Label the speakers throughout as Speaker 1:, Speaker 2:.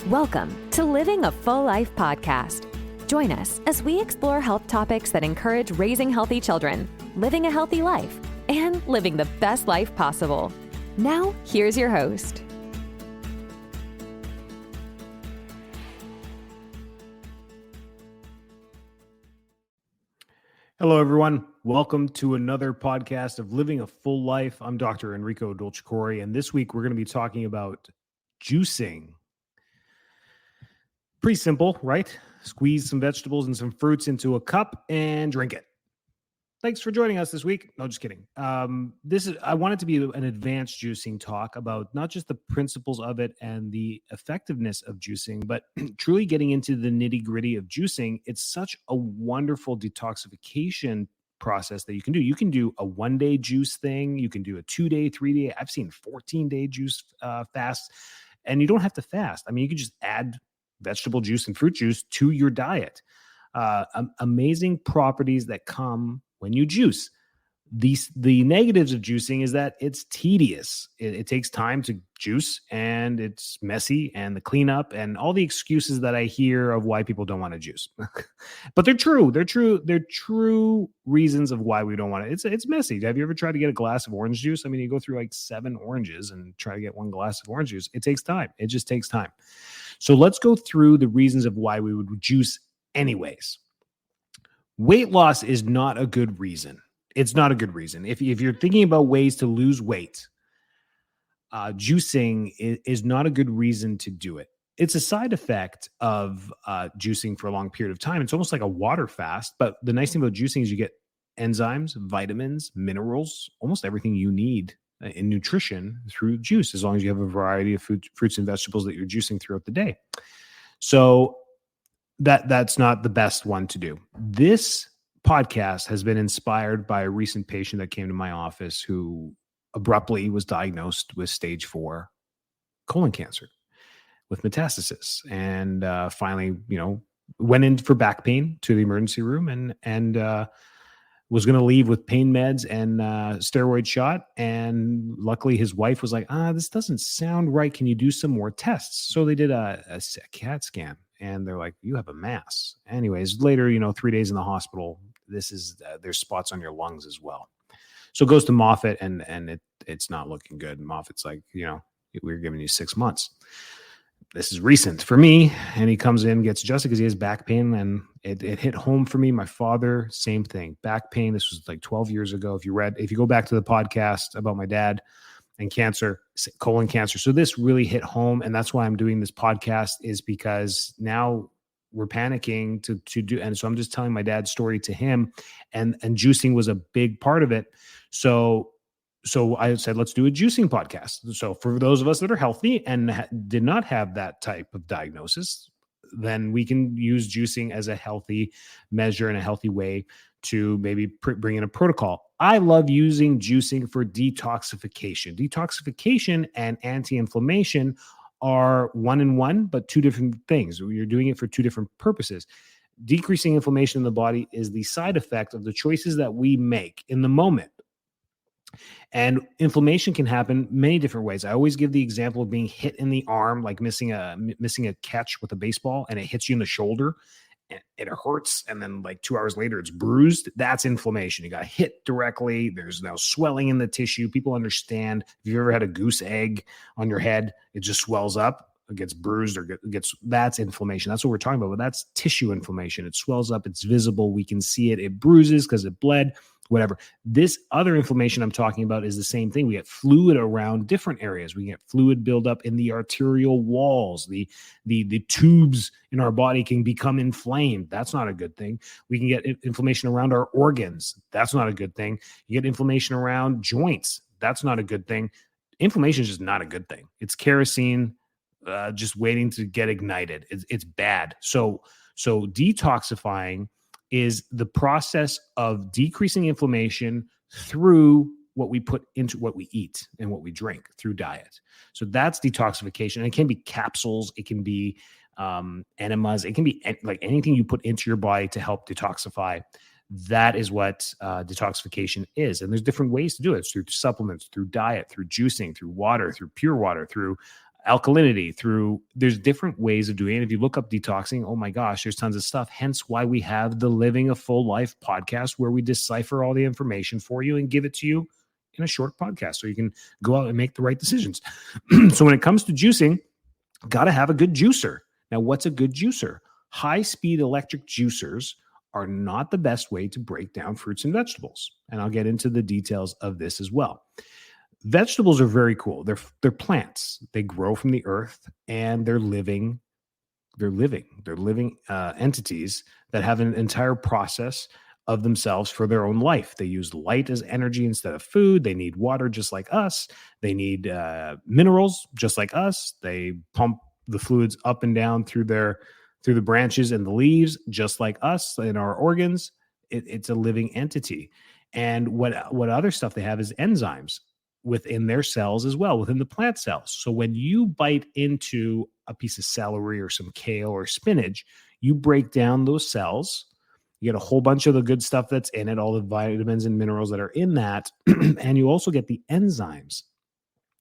Speaker 1: Welcome to Living a Full Life podcast. Join us as we explore health topics that encourage raising healthy children, living a healthy life, and living the best life possible. Now, here's your host.
Speaker 2: Hello, everyone. Welcome to another podcast of Living a Full Life. I'm Dr. Enrico Dolcecore, and this week we're going to be talking about juicing. Pretty simple, right? Squeeze some vegetables and some fruits into a cup and drink it. Thanks for joining us this week. No, just kidding. I want it to be an advanced juicing talk about not just the principles of it and the effectiveness of juicing, but truly getting into the nitty-gritty of juicing. It's such a wonderful detoxification process that you can do. You can do a 1-day juice thing. You can do a 2-day, 3-day. I've seen 14-day juice fast, and you don't have to fast. I mean, you can just add vegetable juice and fruit juice to your diet. Amazing properties that come when you juice. The negatives of juicing is that it's tedious. It takes time to juice, and it's messy, and the cleanup, and all the excuses that I hear of why people don't want to juice. But they're true. They're true reasons of why we don't want it. It's messy. Have you ever tried to get a glass of orange juice? I mean, you go through like 7 oranges and try to get 1 glass of orange juice. It takes time. It just takes time. So let's go through the reasons of why we would juice anyways. Weight loss is not a good reason. It's not a good reason. If you're thinking about ways to lose weight, juicing is not a good reason to do it. It's a side effect of juicing for a long period of time. It's almost like a water fast, but the nice thing about juicing is you get enzymes, vitamins, minerals, almost everything you need in nutrition through juice, as long as you have a variety of fruits and vegetables that you're juicing throughout the day. So that's not the best one to do. This podcast has been inspired by a recent patient that came to my office who abruptly was diagnosed with stage 4 colon cancer with metastasis, and finally, went in for back pain to the emergency room and was going to leave with pain meds and steroid shot. And luckily his wife was like, this doesn't sound right. Can you do some more tests? So they did a CAT scan, and they're like, you have a mass. Anyways, later, 3 days in the hospital, there's spots on your lungs as well. So it goes to Moffitt, and it's not looking good. Moffitt's like, we're giving you 6 months. This is recent for me. And he comes in, gets adjusted because he has back pain, and it hit home for me. My father, same thing, back pain. This was like 12 years ago. If you go back to the podcast about my dad and cancer, colon cancer. So this really hit home. And that's why I'm doing this podcast, is because now we're panicking to do. And so I'm just telling my dad's story to him, and juicing was a big part of it. So I said, let's do a juicing podcast. So for those of us that are healthy and did not have that type of diagnosis, then we can use juicing as a healthy measure and a healthy way to maybe bring in a protocol. I love using juicing for detoxification. Detoxification and anti-inflammation are one and one, but two different things. You're doing it for two different purposes. Decreasing inflammation in the body is the side effect of the choices that we make in the moment. And inflammation can happen many different ways. I always give the example of being hit in the arm, like missing a catch with a baseball, and it hits you in the shoulder and it hurts. And then like 2 hours later, it's bruised. That's inflammation. You got hit directly. There's now swelling in the tissue. People understand. If you've ever had a goose egg on your head, it just swells up. It gets bruised or that's inflammation. That's what we're talking about. But that's tissue inflammation. It swells up. It's visible. We can see it. It bruises because it bled. Whatever. This other inflammation I'm talking about is the same thing. We get fluid around different areas. We get fluid buildup in the arterial walls. The tubes in our body can become inflamed. That's not a good thing. We can get inflammation around our organs. That's not a good thing. You get inflammation around joints. That's not a good thing. Inflammation is just not a good thing. It's kerosene just waiting to get ignited. It's bad. So detoxifying is the process of decreasing inflammation through what we put into what we eat and what we drink through diet. So that's detoxification. And it can be capsules. It can be enemas. It can be like anything you put into your body to help detoxify. That is what detoxification is. And there's different ways to do it. It's through supplements, through diet, through juicing, through water, through pure water, through alkalinity there's different ways of doing it. If you look up detoxing, oh my gosh, there's tons of stuff. Hence why we have the Living a Full Life podcast, where we decipher all the information for you and give it to you in a short podcast so you can go out and make the right decisions. So when it comes to juicing, got to have a good juicer. Now, what's a good juicer? High-speed electric juicers are not the best way to break down fruits and vegetables. And I'll get into the details of this as well. Vegetables are very cool. They're plants. They grow from the earth, and they're living entities that have an entire process of themselves for their own life. They use light as energy instead of food. They need water just like us. They need minerals just like us. They pump the fluids up and down through the branches and the leaves just like us in our organs. It's a living entity. And what other stuff they have is enzymes within their cells as well, within the plant cells. So when you bite into a piece of celery or some kale or spinach, you break down those cells. You get a whole bunch of the good stuff that's in it, all the vitamins and minerals that are in that. And you also get the enzymes.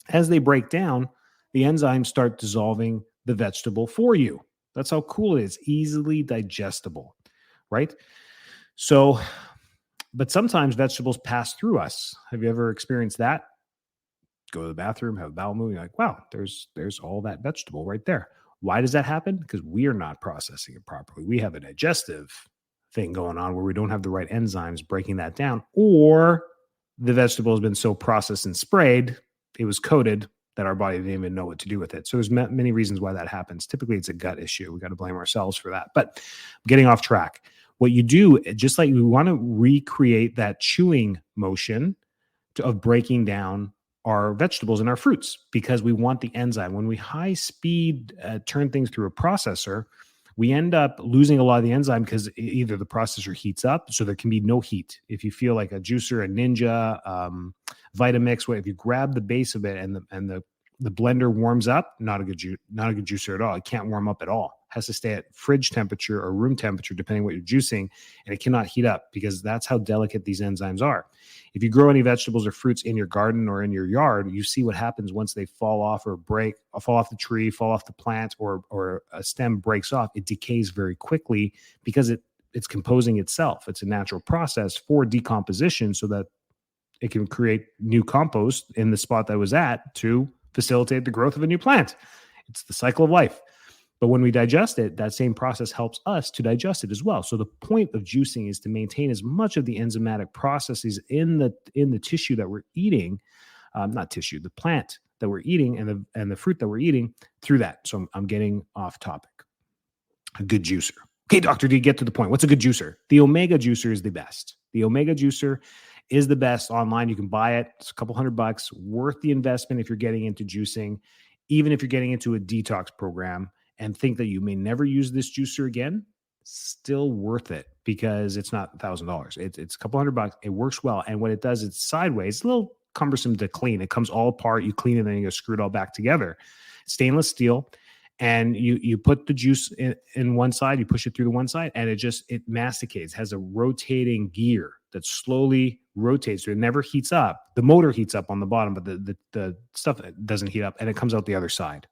Speaker 2: As they break down, the enzymes start dissolving the vegetable for you. That's how cool it is. Easily digestible, right? So, but sometimes vegetables pass through us. Have you ever experienced that? Go to the bathroom, have a bowel movement, you're like, wow, there's all that vegetable right there. Why does that happen? Because we are not processing it properly. We have a digestive thing going on where we don't have the right enzymes breaking that down, or the vegetable has been so processed and sprayed, it was coated, that our body didn't even know what to do with it. So there's many reasons why that happens. Typically, it's a gut issue. We got to blame ourselves for that. But getting off track, what you do, just like we want to recreate that chewing motion of breaking down our vegetables and our fruits, because we want the enzyme. When we high speed turn things through a processor, we end up losing a lot of the enzyme because either the processor heats up, so there can be no heat. If you feel like a juicer, a Ninja, Vitamix, if you grab the base of it and the blender warms up, not a good juicer at all. It can't warm up at all. It has to stay at fridge temperature or room temperature, depending what you're juicing, and it cannot heat up because that's how delicate these enzymes are. If you grow any vegetables or fruits in your garden or in your yard, you see what happens once they fall off or fall off the tree, fall off the plant, or a stem breaks off. It decays very quickly because it's composing itself. It's a natural process for decomposition so that it can create new compost in the spot that it was at to facilitate the growth of a new plant. It's the cycle of life. But when we digest it, that same process helps us to digest it as well. So the point of juicing is to maintain as much of the enzymatic processes in the tissue that we're eating, the plant that we're eating and the fruit that we're eating through that. So I'm getting off topic. A good juicer. Okay, doctor, do you get to the point? What's a good juicer? The Omega juicer is the best. The Omega juicer is the best online. You can buy it. It's a couple $100, worth the investment if you're getting into juicing, even if you're getting into a detox program and think that you may never use this juicer again, still worth it because it's not $1,000. It's a couple $100. It works well. And what it does, it's sideways. It's a little cumbersome to clean. It comes all apart. You clean it and then you go screw it all back together. Stainless steel. And you put the juice in one side, you push it through the one side, and it masticates, has a rotating gear that slowly rotates. So it never heats up. The motor heats up on the bottom, but the stuff doesn't heat up, and it comes out the other side.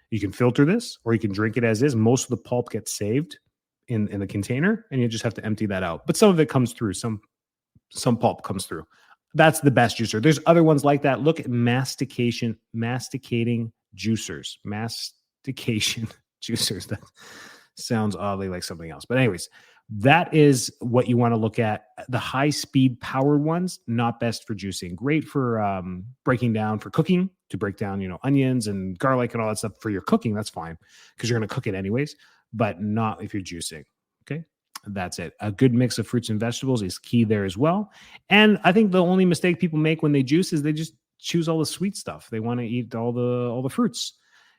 Speaker 2: You can filter this, or you can drink it as is. Most of the pulp gets saved in the container, and you just have to empty that out. But some of it comes through. Some pulp comes through. That's the best juicer. There's other ones like that. Look at masticating juicers. Mastication juicers. That sounds oddly like something else. But anyways, that is what you want to look at. The high-speed powered ones, not best for juicing. Great for breaking down, for cooking, to break down, onions and garlic and all that stuff for your cooking. That's fine because you're going to cook it anyways, but not if you're juicing. Okay. That's it. A good mix of fruits and vegetables is key there as well. And I think the only mistake people make when they juice is they just choose all the sweet stuff. They want to eat all the fruits.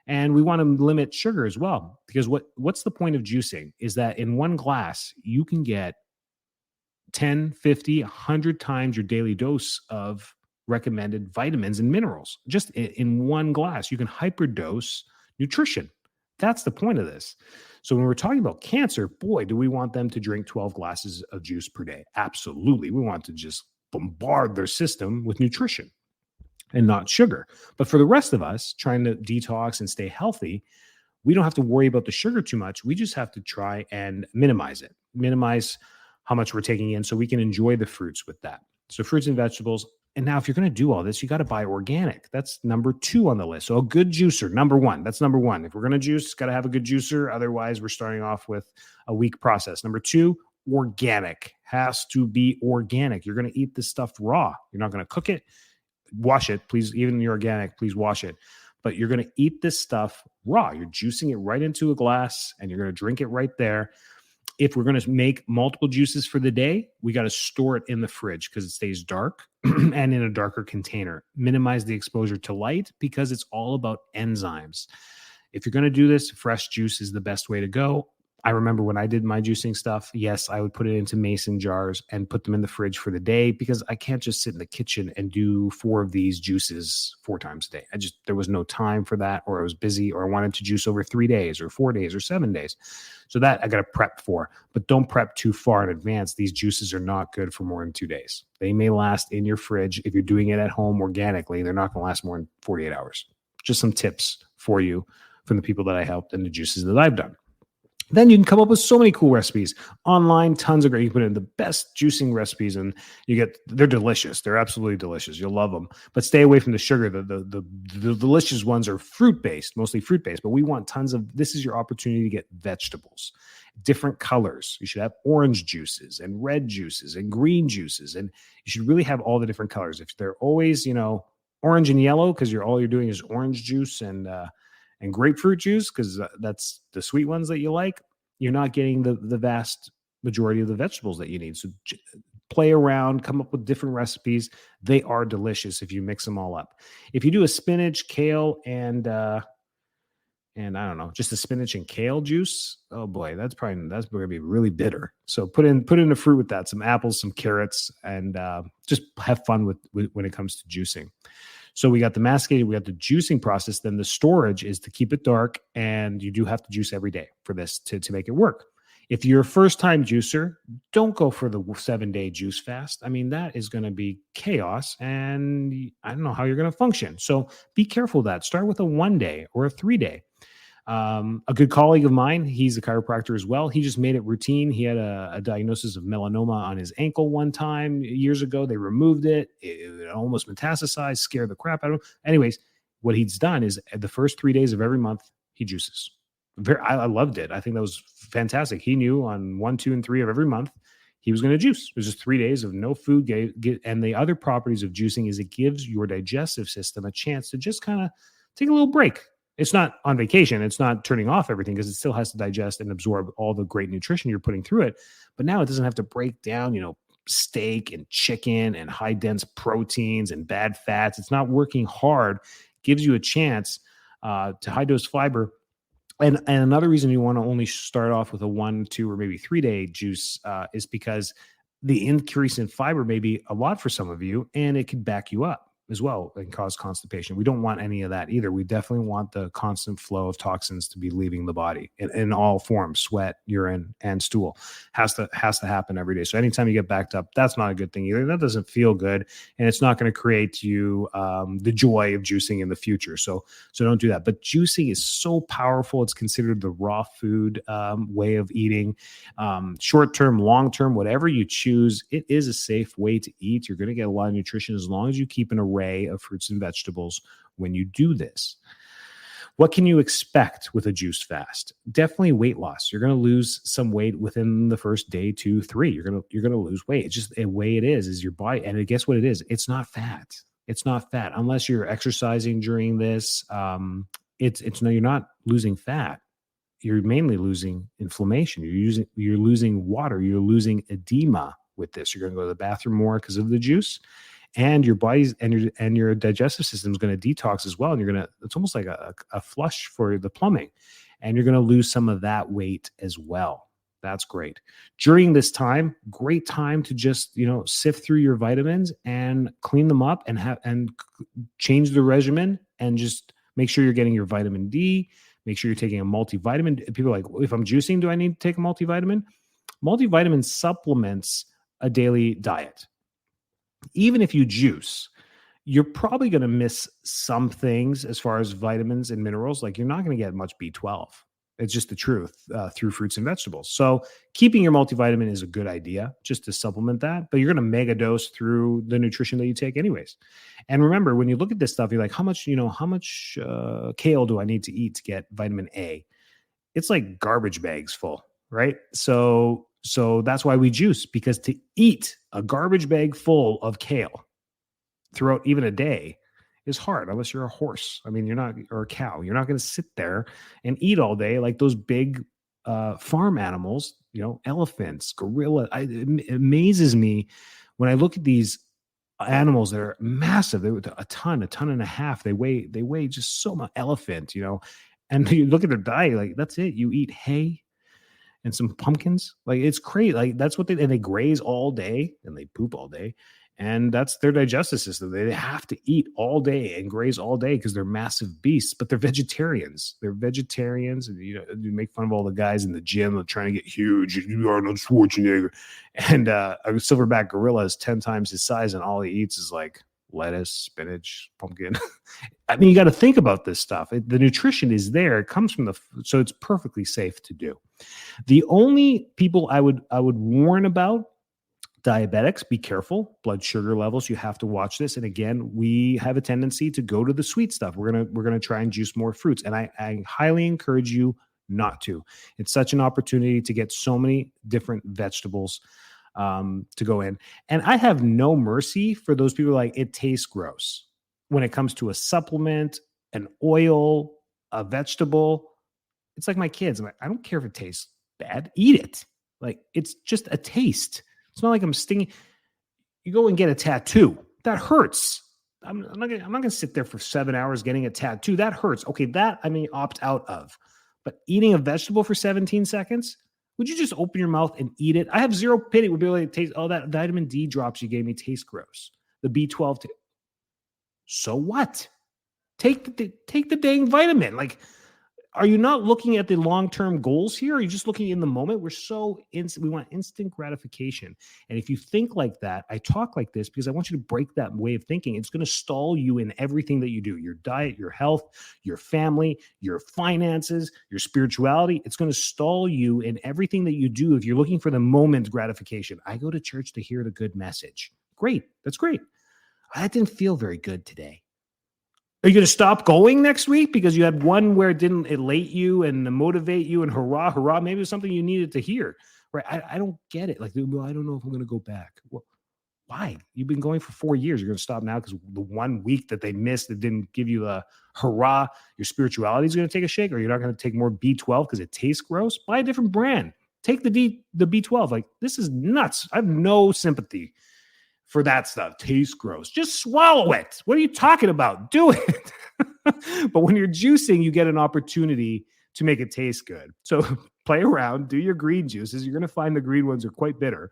Speaker 2: And we want to limit sugar as well, because what's the point of juicing is that in one glass, you can get 10, 50, 100 times your daily dose of recommended vitamins and minerals. Just in one glass, you can hyperdose nutrition. That's the point of this. So when we're talking about cancer, boy, do we want them to drink 12 glasses of juice per day? Absolutely. We want to just bombard their system with nutrition. and not sugar. But for the rest of us trying to detox and stay healthy, we don't have to worry about the sugar too much. We just have to try and minimize it, minimize how much we're taking in so we can enjoy the fruits with that. So fruits and vegetables. And now if you're going to do all this, you got to buy organic. That's number 2 on the list. So a good juicer, number 1. That's number 1. If we're going to juice, got to have a good juicer. Otherwise, we're starting off with a weak process. Number 2, organic. Has to be organic. You're going to eat this stuff raw. You're not going to cook it. Wash it, please. Even the organic, please wash it. But you're going to eat this stuff raw. You're juicing it right into a glass and you're going to drink it right there. If we're going to make multiple juices for the day, we got to store it in the fridge because it stays dark and in a darker container. Minimize the exposure to light because it's all about enzymes. If you're going to do this, fresh juice is the best way to go. I remember when I did my juicing stuff, yes, I would put it into mason jars and put them in the fridge for the day because I can't just sit in the kitchen and do 4 of these juices 4 times a day. There was no time for that, or I was busy, or I wanted to juice over 3 days or 4 days or 7 days. So that I got to prep for, but don't prep too far in advance. These juices are not good for more than 2 days. They may last in your fridge. If you're doing it at home organically, they're not going to last more than 48 hours. Just some tips for you from the people that I helped and the juices that I've done. Then you can come up with so many cool recipes online, tons of great. You can put in the best juicing recipes and they're delicious. They're absolutely delicious. You'll love them, but stay away from the sugar. The delicious ones are fruit-based, mostly fruit-based, but we want this is your opportunity to get vegetables, different colors. You should have orange juices and red juices and green juices. And you should really have all the different colors. If they're always, orange and yellow, because all you're doing is orange juice and grapefruit juice, because that's the sweet ones that you like, you're not getting the vast majority of the vegetables that you need. So play around, come up with different recipes. They are delicious if you mix them all up. If you do a spinach, kale, and I don't know, just a spinach and kale juice, oh boy, that's going to be really bitter. So put in a fruit with that, some apples, some carrots, and just have fun with when it comes to juicing. So we got the masticating, we got the juicing process. Then the storage is to keep it dark, and you do have to juice every day for this to make it work. If you're a first-time juicer, don't go for the 7-day juice fast. I mean, that is going to be chaos, and I don't know how you're going to function. So be careful of that. Start with a 1-day or a 3-day. A good colleague of mine, he's a chiropractor as well. He just made it routine. He had a diagnosis of melanoma on his ankle one time years ago. They removed it. It almost metastasized, scared the crap out of him. Anyways, what he's done is the first 3 days of every month, he juices. I loved it. I think that was fantastic. He knew on 1, 2, and 3 of every month, he was going to juice. It was just 3 days of no food. And the other properties of juicing is it gives your digestive system a chance to just kind of take a little break. It's not on vacation. It's not turning off everything because it still has to digest and absorb all the great nutrition you're putting through it. But now it doesn't have to break down, steak and chicken and high dense proteins and bad fats. It's not working hard. Gives you a chance to high dose fiber. And another reason you want to only start off with a 1, 2, or maybe 3-day juice is because the increase in fiber may be a lot for some of you, and it could back you up as well and cause constipation. We don't want any of that either. We definitely want the constant flow of toxins to be leaving the body in all forms: sweat, urine, and stool. Has to happen every day. So anytime you get backed up, that's not a good thing either. That doesn't feel good, and it's not going to create you the joy of juicing in the future. So don't do that. But juicing is so powerful. It's considered the raw food way of eating. Short term, long term, whatever you choose, it is a safe way to eat. You're going to get a lot of nutrition as long as you keep an array of fruits and vegetables when you do this. What can you expect with a juice fast? Definitely weight loss. You're going to lose some weight within the first day, 2, 3. You're going to lose weight. It's just a way it is your body. And guess what it is? It's not fat. It's not fat unless you're exercising during this. You're not losing fat. You're mainly losing inflammation. You're losing water. You're losing edema with this. You're going to go to the bathroom more because of the juice. And your body's and your digestive system is going to detox as well. And it's almost like a flush for the plumbing. And you're going to lose some of that weight as well. That's great. During this time, great time to just, sift through your vitamins and clean them up and change the regimen and just make sure you're getting your vitamin D. Make sure you're taking a multivitamin. People are like, well, if I'm juicing, do I need to take a multivitamin? Multivitamin supplements a daily diet. Even if you juice, you're probably going to miss some things as far as vitamins and minerals. Like you're not going to get much B12. It's just the truth through fruits and vegetables. So keeping your multivitamin is a good idea just to supplement that, but you're going to mega dose through the nutrition that you take anyways. And remember, when you look at this stuff, you're like, how much kale do I need to eat to get vitamin A? It's like garbage bags full, right? So that's why we juice, because to eat a garbage bag full of kale throughout even a day is hard unless you're a horse. I mean, you're not, or a cow. You're not going to sit there and eat all day like those big farm animals, elephants, gorilla. It amazes me when I look at these animals that are massive. They're a ton and a half. They weigh just so much. Elephant, and you look at their diet, like that's it. You eat hay and some pumpkins. Like it's crazy. Like that's what they graze all day and they poop all day. And that's their digestive system. They have to eat all day and graze all day because they're massive beasts, but they're vegetarians. And you make fun of all the guys in the gym that are trying to get huge. You are Arnold Schwarzenegger. And a silverback gorilla is 10 times his size, and all he eats is like lettuce, spinach, pumpkin. I mean, you got to think about this stuff. The nutrition is there. It comes from so it's perfectly safe to do. The only people I would warn about, diabetics, be careful. Blood sugar levels, you have to watch this. And again, we have a tendency to go to the sweet stuff. We're gonna try and juice more fruits. And I highly encourage you not to. It's such an opportunity to get so many different vegetables to go in. And I have no mercy for those people like, it tastes gross. When it comes to a supplement, an oil, a vegetable, it's like my kids. I'm like, I don't care if it tastes bad. Eat it. Like, it's just a taste. It's not like I'm stinging. You go and get a tattoo. That hurts. I'm not gonna sit there for 7 hours getting a tattoo. That hurts. Okay, that I may opt out of. But eating a vegetable for 17 seconds, would you just open your mouth and eat it? I have zero pity. Would be able to taste, oh, that vitamin D drops you gave me taste gross. The B12. So what? Take the dang vitamin. Like, are you not looking at the long-term goals here? Are you just looking in the moment? We want instant gratification. And if you think like that, I talk like this because I want you to break that way of thinking. It's going to stall you in everything that you do, your diet, your health, your family, your finances, your spirituality. It's going to stall you in everything that you do if you're looking for the moment gratification. I go to church to hear the good message. Great. That's great. That didn't feel very good today. Are you going to stop going next week because you had one where it didn't elate you and motivate you and hurrah, maybe it was something you needed to hear, right? I don't get it. Like, well, I don't know if I'm going to go back. Well, why? You've been going for 4 years. You're going to stop now because the 1 week that they missed that didn't give you a hurrah, your spirituality is going to take a shake, or you're not going to take more B12 because it tastes gross? Buy a different brand. Take the B12. Like, this is nuts. I have no sympathy for that stuff. Tastes gross. Just swallow it. What are you talking about? Do it. But when you're juicing, you get an opportunity to make it taste good. So play around, do your green juices. You're going to find the green ones are quite bitter.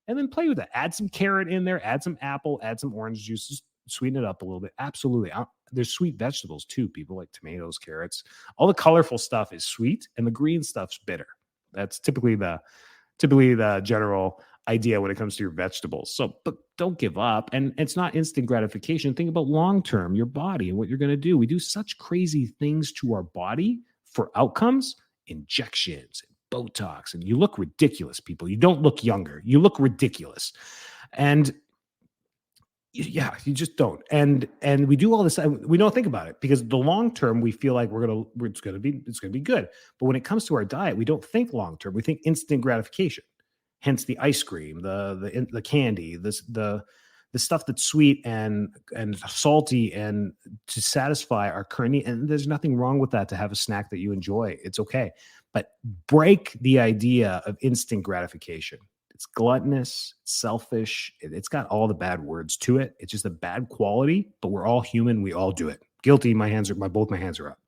Speaker 2: And then play with it. Add some carrot in there, add some apple, add some orange juice. Just sweeten it up a little bit. Absolutely. There's sweet vegetables too. People like tomatoes, carrots. All the colorful stuff is sweet and the green stuff's bitter. That's typically the general idea when it comes to your vegetables. So, but don't give up. And it's not instant gratification. Think about long-term, your body and what you're going to do. We do such crazy things to our body for outcomes, injections, and Botox, and you look ridiculous, people. You don't look younger. You look ridiculous. And yeah, you just don't. And we do all this. We don't think about it because the long term, we feel like it's going to be good. But when it comes to our diet, we don't think long term. We think instant gratification. Hence the ice cream, the candy, the stuff that's sweet and salty and to satisfy our current need. And there's nothing wrong with that, to have a snack that you enjoy. It's okay. But break the idea of instant gratification. It's gluttonous, selfish. It's got all the bad words to it. It's just a bad quality, but we're all human. We all do it. Guilty. Both my hands are up.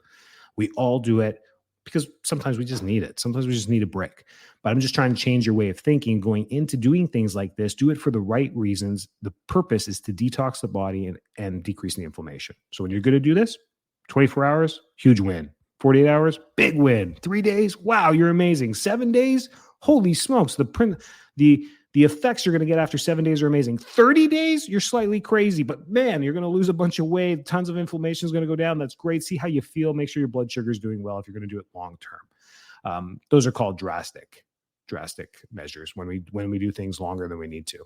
Speaker 2: We all do it because sometimes we just need it. Sometimes we just need a break. But I'm just trying to change your way of thinking, going into doing things like this. Do it for the right reasons. The purpose is to detox the body and decrease the inflammation. So when you're going to do this, 24 hours, huge win. 48 hours, big win. 3 days, wow, you're amazing. 7 days, holy smokes. The The effects you're going to get after 7 days are amazing. 30 days, you're slightly crazy, but man, you're going to lose a bunch of weight. Tons of inflammation is going to go down. That's great. See how you feel. Make sure your blood sugar is doing well if you're going to do it long term. Those are called drastic measures when we do things longer than we need to.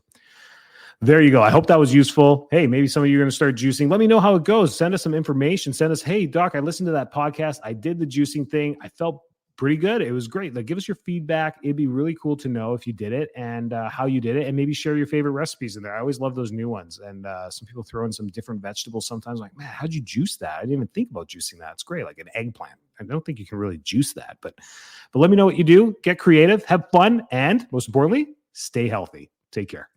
Speaker 2: There you go. I hope that was useful. Hey, maybe some of you are going to start juicing. Let me know how it goes. Send us some information. Send us, hey, doc, I listened to that podcast. I did the juicing thing. I felt pretty good. It was great. Like, give us your feedback. It'd be really cool to know if you did it and how you did it, and maybe share your favorite recipes in there. I always love those new ones. And some people throw in some different vegetables sometimes. Like, man, how'd you juice that? I didn't even think about juicing that. It's great. Like an eggplant. I don't think you can really juice that, but let me know what you do. Get creative, have fun, and most importantly, stay healthy. Take care.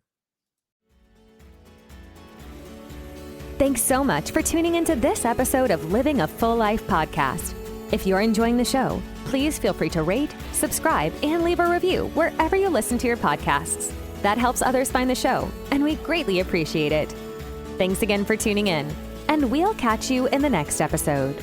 Speaker 1: Thanks so much for tuning into this episode of Living a Full Life podcast. If you're enjoying the show, please feel free to rate, subscribe, and leave a review wherever you listen to your podcasts. That helps others find the show, and we greatly appreciate it. Thanks again for tuning in, and we'll catch you in the next episode.